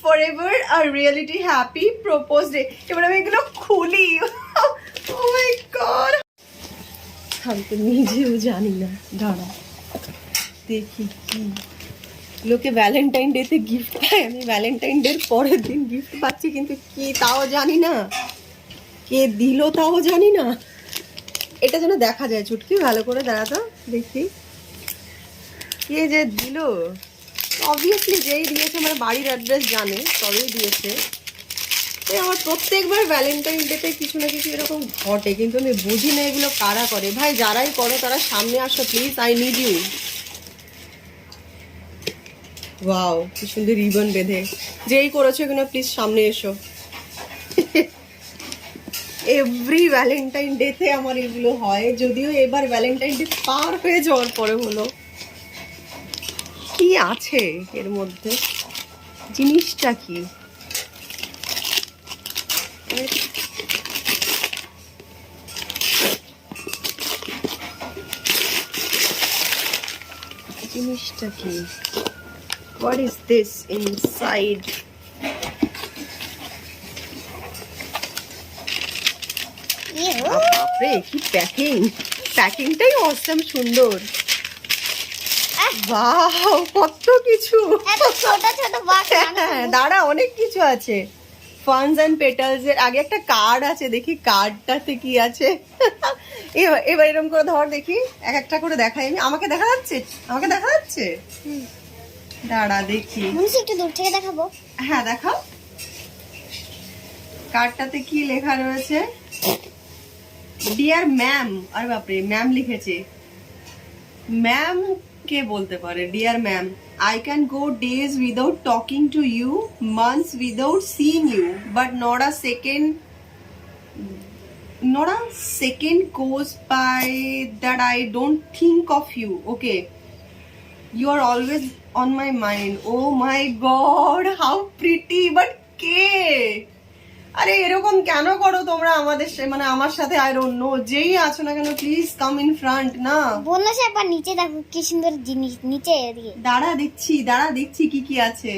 forever a reality happy propose day. এবার আমি এগুলো খুলি। Oh my god, আমি তো নিজেও জানি না, দাঁড়া দেখি কি লোকে ভ্যালেন্টাইন ডে তে গিফট পায়, আমি ভ্যালেন্টাইন ডে পরের দিন গিফট পাচ্ছি, কিন্তু কি তাও জানি না, কে দিল তাও জানি না। এটা যেন দেখা যায় চুটকি, ভালো করে দাঁড়াতো দেখি কে যে দিল। অবভিয়াসলি যেই দিয়েছে আমার বাড়ির অ্যাড্রেস জানে, তবেই দিয়েছে। আমার প্রত্যেকবার ভ্যালেন্টাইন ডেতে কিছু না কিছু এরকম ঘটে, কিন্তু আমি বুঝি না এগুলো কারা করে। ভাই যারাই করো তারা সামনে আসো please, I need you. Wow, কি সুন্দর রিবন বেঁধে, যেই করেছো এখানে প্লিজ সামনে এসো। এভরি ভ্যালেন্টাইন ডেতে আমার এগুলো হয়, যদিও এবার ভ্যালেন্টাইন ডে পার হয়ে যাওয়ার পরে হলো। কি আছে এর মধ্যে, জিনিসটা কি? জিনিসটা কি? What is this inside? বাপরে কি প্যাকিং, প্যাকিংটাই অসাম সুন্দর। বাহ, কত কিছু, দাঁড়া অনেক কিছু আছে। ফানস এন্ড পেটালস এর আগে একটা কার্ড আছে, দেখি কার্ডটাতে কি আছে। এবার এরকম করে ধর দেখি, এক একটা করে দেখাই আমি। আমাকে দেখা যাচ্ছে, আমাকে দেখা যাচ্ছে, দাঁড়া দেখি একটু দূর থেকে দেখাবো। হ্যাঁ দেখাও। কার্ডটাতে কি লেখা রয়েছে? ডিয়ার ম্যাম, আরে বাপরে ম্যাম লিখেছে। ম্যাম কে বলতে পারে? Dear ma'am, I can go days without talking to you, months without seeing you, but not a second goes by that I don't think of you. Okay, you are always on my mind. Oh my god, how pretty, but কে? আরে এরকম কেন করো তোমরা আমাদের, মানে আমার সাথে? I don't know, যেই আছো না কেন প্লিজ কাম ইন ফ্রন্ট। না বললো সে, একবার নিচে দেখো কি সুন্দর জিনিস নিচে এদিকে। দাঁড়া দেখছি কি কি আছে।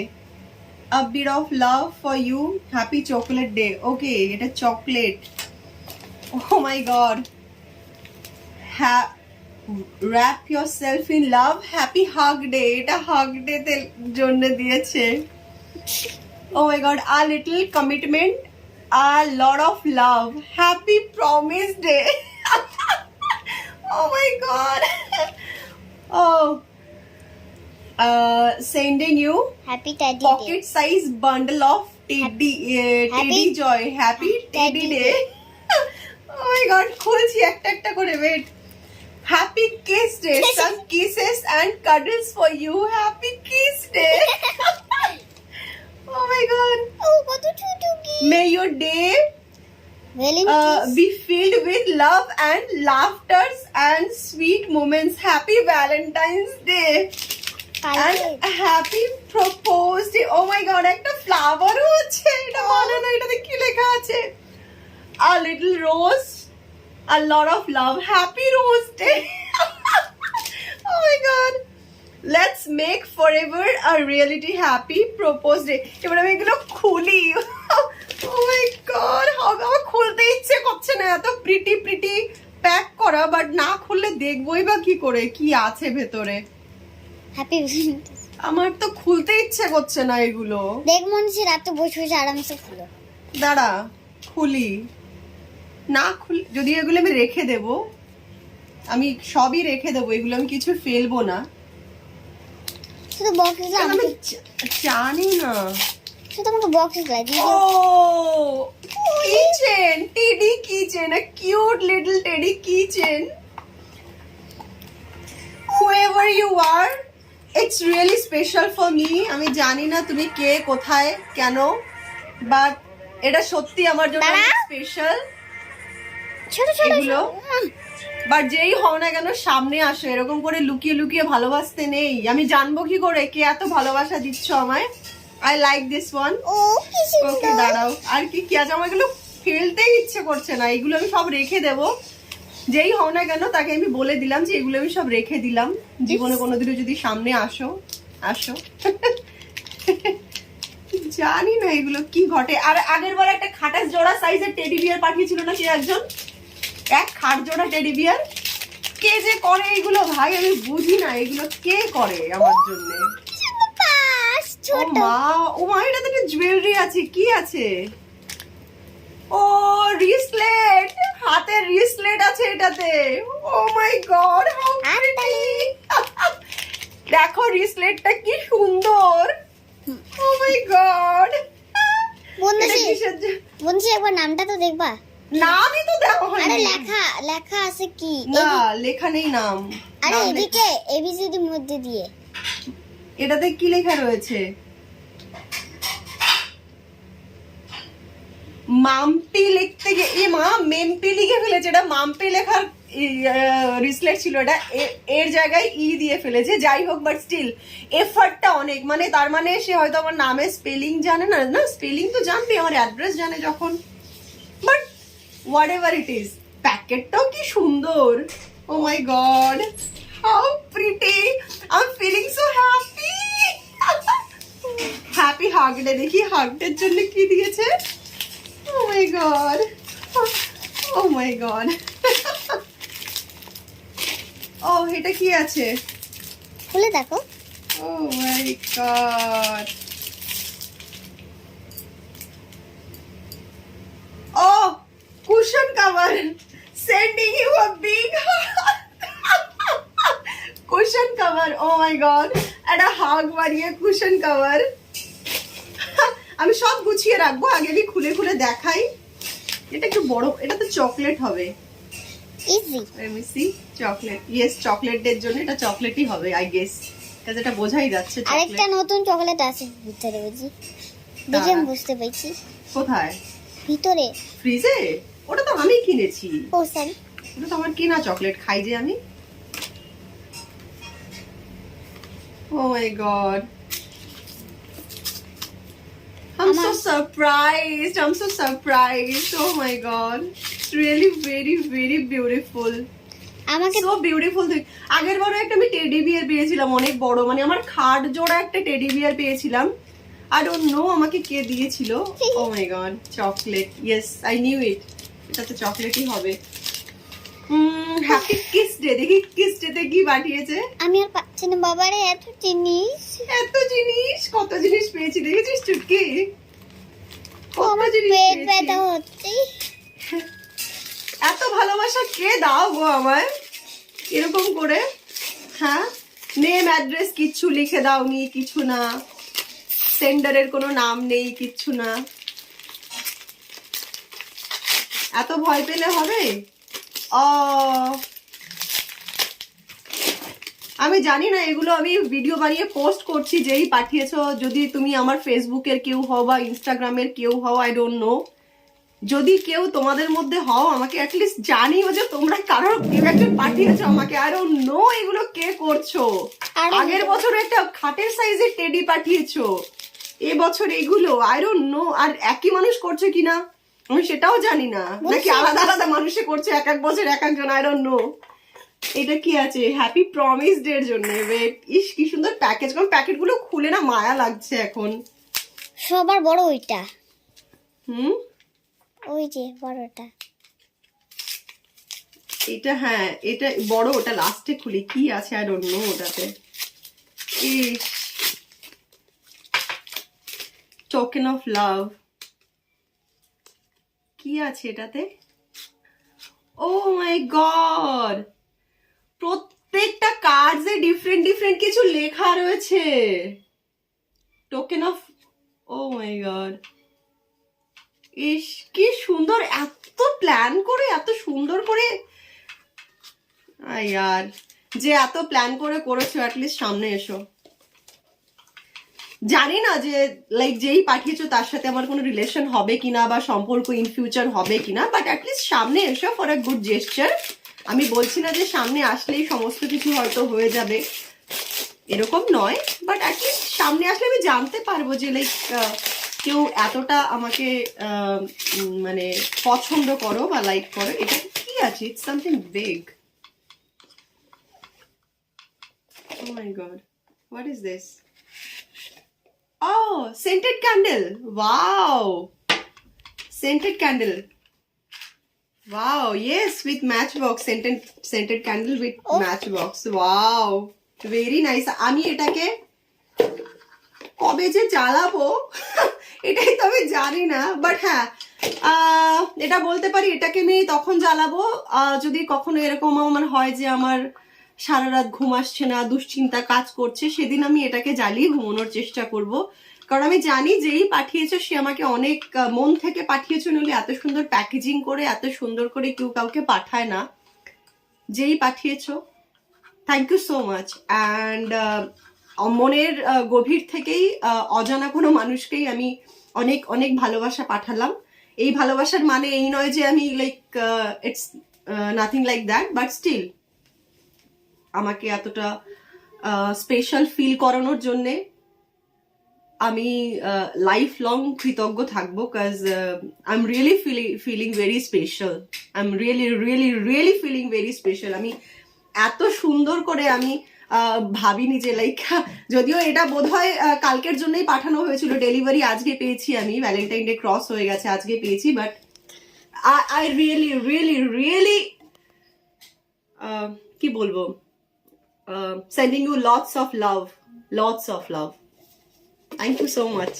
A bit of love for you, happy chocolate day. ওকে, এটা chocolate. Oh my god, wrap yourself in love, happy hug day. এটা হাগ ডে তে জন্য দিয়েছে। Oh my god, a little commitment, a lot of love, happy promise day. Oh my god. Oh, sending you happy teddy day, pocket size bundle of teddy joy, happy teddy day. Oh my god, খুলছি একটা একটা করে, wait. Happy kiss day, some kisses and cuddles for you, happy kiss day. Oh my god. ও কত ছোট কি। May your day be filled with love and laughters and sweet moments. Happy Valentine's Day and happy proposed day. Oh my god, একটা ফ্লাওয়ারও আছে, এটা মানে না, এটাতে কি লেখা আছে? A little rose, a lot of love, happy rose day. Oh my god, let's make forever a reality happy propose day. এবার আমি এগুলো খুলি। Oh my god, আমার খুলতে ইচ্ছে করছে না, এত প্রিটি প্যাক করা, বাট না খুললে দেখবোই বা কি করে কি আছে ভেতরে। হ্যাপি আমার তো খুলতে ইচ্ছে করছে না এগুলো। দেখ মনে হচ্ছে রাতে বসে বসে আরামসে খুলো। দাঁড়া খুলি, না খুলি, যদি এগুলো আমি রেখে দেব, আমি সবই রেখে দেবো, এগুলো আমি কিছু ফেলবো না। শুধু বক্সে আমি জানি না, শুধু আমাকে বক্সে লাগিয়ে ও keychain, teddy keychain, a cute little teddy keychain. Whoever you are, it's really special for me. আমি জানি না তুমি কে, কোথায়, কেন, বাট এটা সত্যি আমার জন্য স্পেশাল। ছোট ছোট এগুলো বাট যেই হও না কেন সামনে আসো, এরকম করে লুকিয়ে লুকিয়ে ভালোবাসতে নেই। আমি জানবো কি করে কে এত ভালোবাসা দিচ্ছ আমায়? I like this one. ও কি সুন্দর। ওকে দাঁড়াও, আর কি কি আছে? আমার এগুলো ফেলতেই ইচ্ছে করছে না, এগুলো আমি সব রেখে দেব। যেই হও না কেন তাকে আমি বলে দিলাম যে এগুলো আমি সব রেখে দিলাম, জীবনে কোনোদিনও যদি সামনে আসো। জানি না এগুলো কি ঘটে। আর আগের বার একটা খাটাস জোড়া সাইজের টেডি বিয়ার পাঠিয়েছিল না কে একজন, এক খাট জোড়া টেডি বিয়ার। কে যে করে এগুলো ভাই আমি বুঝি না, এগুলো কে করে আমার জন্য। ও মা, ও মা, এটাতে একটা জুয়েলারি আছে, কি আছে? ও রিসলেট, হাতের রিসলেট আছে এটাতে। ও মাই গড, হাউ প্রিটি। দেখো রিসলেটটা কি সুন্দর। Oh my god. বন্ধু একবার নামটা তো দেখবা। নামই তো দেখো আরে হয়নি। লেখা আছে কি? না লেখা নেই নাম। আরে এদিকে এবিসিডি মধ্যে দিয়ে। এটাতে কি লেখা রয়েছে? মাম্পি লিখতে গিয়ে এ মা মেম্পি লিখে ফেলেছে। এটা মাম্পি লেখার রিসলেট ছিল, এটা এর জায়গায় ই দিয়ে ফেলেছে। যাই হোক, বাট স্টিল এফার্টটা অনেক। মানে তার মানে সে হয়তো আমার নামের স্পেলিং জানে না, না স্পেলিং তো জানবে, আমার অ্যাড্রেস জানে যখন। But whatever it is, প্যাকেটটাও কি সুন্দর। Oh my god, how pretty. I am feeling so happy. Happy হাগটা দেখি, হাগটার জন্য কি দিয়েছে। Oh my god. Oh my god. Oh, এটা কি আছে? খুলে দেখো। Oh my god. Oh, cushion cover. Sending you a big cushion cover. Oh my god. And a hug বানিয়ে cushion cover. আমি সব গুছিয়ে রাখবো, আগে আমি খুলে খুলে দেখাই। এটা একটু বড়, এটা তো চকলেট হবে। ইজি। আমি সি চকলেট, ইয়েস চকলেটের জন্য এটা চকলেটই হবে আই গেস, কাজ এটা বোঝাই যাচ্ছে। আরেকটা নতুন চকলেট আছে ভিতরে বুঝি, দেখে আমি বুঝতে পেরেছি। কোথায়? ভিতরে ফ্রিজে? ওটা তো আমি কিনেছি। ও সরি, ওটা তো আমার কেনা চকলেট, খাই যে আমি। ও my god, I'm so surprised. I'm so surprised. Oh my god. It's really very very beautiful. আমাকে So beautiful. আগের বারে একটা আমি টেডি বিয়ার পেয়েছিলাম অনেক বড়, মানে আমার খাট জোড়া একটা টেডি বিয়ার পেয়েছিলাম। I don't know আমাকে কে দিয়েছিল। Oh my god, chocolate. Yes, I knew it. এটা তো চকলেটই হবে। Happy kiss day. দেখি কিস ডেতে কি পাঠিয়েছে। আমি আর পাচ্ছি না বাবারে, এত জিনিস। এত জিনিস, কত জিনিস পেয়েছি দেখেছিস চুটকি? কত আমার জিনিস পেট পেয়েছি। ব্যথা হচ্ছে। এত ভালোবাসা কে দাও গো আমায় এরকম করে? হ্যাঁ, নেম অ্যাড্রেস কিচ্ছু লিখে দাওনি, কিছু না, সেন্ডারের কোনো নাম নেই, কিচ্ছু না। এত ভয় পেলে হবে? আমি জানি না, এগুলো আমি ভিডিও বানিয়ে পোস্ট করছি যেই পাঠিয়েছো। যদি তুমি আমার ফেসবুকের কেউ হও বা ইনস্টাগ্রামের কেউ হও, আই ডোন্ট নো, যদি কেউ তোমাদের মধ্যে হও আমাকে অ্যাটলিস্ট জানিও যে তোমরা কারোর কেউ একজন পাঠিয়েছো আমাকে। আই ডোন্ট নো এগুলো কে করছো। আগের বছর একটা খাটের সাইজের টেডি পাঠিয়েছো, এবছর এগুলো আই ডোন্ট নো। আর একই মানুষ করছে কিনা আমি সেটাও জানি না, নাকি আলাদা আলাদা মানুষে করছে এক এক বছর এক একজন, আই ডোন্ট নো। এটা কি আছে? হ্যাপি প্রমিস ডে এর জন্য। ওয়েট, ইস কি সুন্দর প্যাকেজ। কোন প্যাকেট গুলো খুলে না মায়া লাগছে এখন। সবার বড় ওইটা। ওই যে বড়টা এটা, হ্যাঁ এটা বড়, ওটা লাস্টে খুলি কি আছে আই ডোন্ট নো ওটাতে। ইস, টোকেন অফ লাভ, কি আছে এটাতে? ও মাই গড, প্রত্যেকটা কার্ডসে ডিফারেন্ট ডিফারেন্ট কিছু লেখা রয়েছে। Token of, oh my god, ইস কি সুন্দর, এত প্ল্যান করে, এত সুন্দর করে। আর যে এত প্ল্যান করে করেছো, অ্যাটলিস্ট সামনে এসো। জানি না যে লাইক যেই পাঠিয়েছো তার সাথে আমার কোনো রিলেশন হবে কিনা বা সম্পর্ক ইন ফিউচার হবে কিনা, বাট অ্যাটলিস্ট সামনে এসো ফর আ গুড জেস্টার। আমি বলছি না যে সামনে আসলেই সমস্ত কিছু হয়তো হয়ে যাবে, এরকম নয়, বাট অ্যাটলিস্ট সামনে আসলে আমি জানতে পারবো যে লাইক কেউ এতটা আমাকে মানে পছন্দ করো বা লাইক করো। এটা কি আছে? It's something big. Oh my god, what is this? Oh, scented candle. Wow. Scented candle. Wow, yes, with matchbox. Scented candle with Oh. matchbox. Wow. Very nice. আমি এটাকে কবে যে জ্বালাবো এটাই তো আমি জানি না, বাট হ্যাঁ এটা বলতে পারি এটাকে আমি তখন জ্বালাবো যদি কখনো এরকম আমার হয় যে আমার সারা রাত ঘুম আসছে না, দুশ্চিন্তা কাজ করছে, সেদিন আমি এটাকে জ্বালিয়ে ঘুমানোর চেষ্টা করব। কারণ আমি জানি যেই পাঠিয়েছো সে আমাকে অনেক মন থেকে পাঠিয়েছো, নইলে এত সুন্দর প্যাকেজিং করে এত সুন্দর করে কেউ কাউকে পাঠায় না। যেই পাঠিয়েছো, thank you so much. And মনের গভীর থেকেই অজানা কোনো মানুষকেই আমি অনেক অনেক ভালোবাসা পাঠালাম। এই ভালোবাসার মানে এই নয় যে আমি like it's nothing like that, but still আমাকে এতটা স্পেশাল ফিল করানোর জন্যে আমি লাইফ লং কৃতজ্ঞ থাকবো। কাজ I am really feeling very special. I am really feeling very special. আমি এত সুন্দর করে আমি ভাবিনি যে লাইক, যদিও এটা বোধহয় কালকের জন্যই পাঠানো হয়েছিল, ডেলিভারি আজকে পেয়েছি আমি, ভ্যালেন্টাইন ডে ক্রস হয়ে গেছে, আজকে পেয়েছি, বাট আই রিয়েলি কি বলবো, sending you lots of love. Thank you so much.